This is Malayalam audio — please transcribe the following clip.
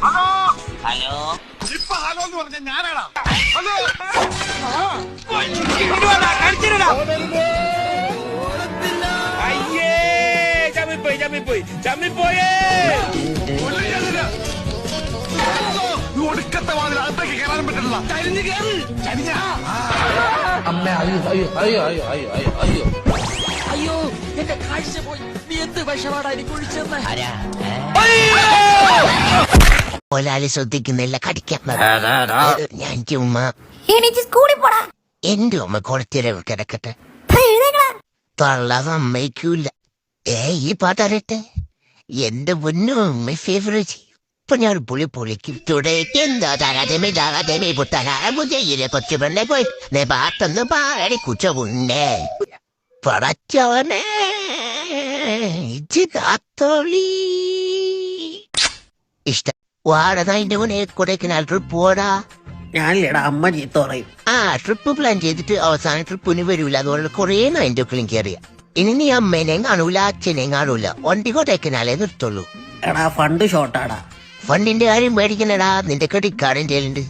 ഹലോ ഇപ്പൊ ഹലോ എന്ന് പറഞ്ഞ ഞാനാടാ. ഹലോ അയ്യേ ചമ്മിപ്പോയേ ഒടുക്കത്തെ വാതിൽ അകത്തേക്ക് കയറാനും പറ്റില്ല. ചരിഞ്ഞ് കയറി ചരിഞ്ഞ അമ്മ അയ്യോ അയ്യോ അയ്യോ അയ്യോ അയ്യോ അയ്യോ അയ്യോ അയ്യോ എന്റെ കാഴ്ച പോയി. നീ എന്ത് വിഷമാടാ എനിക്ക് ഒഴിച്ചെന്ന്? ഒരാളെ ശ്രദ്ധിക്കുന്നില്ല, കടിക്കാൻ ഞാൻ ചുമ്മാ എണീറ്റ് സ്കൂളിൽ പോടാ. എന്റെ ഉമ്മ കുറച്ചിരവ് കിടക്കട്ടെ. തള്ള സമ്മതിക്കൂല. ഈ പാട്ടറിയട്ടെ, എന്റെ പൊന്നു ഉമ്മ ഫേവറേറ്റ്. ഇപ്പൊ ഞാൻ പൊളിക്കും തുടേക്ക് എന്താ തരാതമേ താകാതമേ പുത്തനാരെ കൊച്ചു പെണ്ണെ പോയി പാത്തൊന്ന് പാടി കുച്ചവുണ്ടേ പടച്ചവനെ കാത്തോളി ഇഷ്ടം വാടനായിന്റെ മുന്നേ കൊടൈക്കനാൽ ട്രിപ്പ് പോടാ. ഞാനില്ലടാ, അമ്മ ചീത്ത പറയും. ട്രിപ്പ് പ്ലാൻ ചെയ്തിട്ട് അവസാന ട്രിപ്പിന് വരൂല. അതുകൊണ്ട് കൊറേ അതിന്റെ ഒക്കെയും കയറിയ. ഇനി നീ അമ്മേനെയും കാണൂല, അച്ഛനെയും കാണൂല. വണ്ടി കൊടൈക്കനാലേ നിർത്തുള്ളൂ. എടാ ഫണ്ട് ഷോർട്ടാടാ. ഫണ്ടിന്റെ കാര്യം പേടിക്കണടാ, നിന്റെ ക്രെഡിറ്റ് കാർഡ് എന്റെ ഉണ്ട്.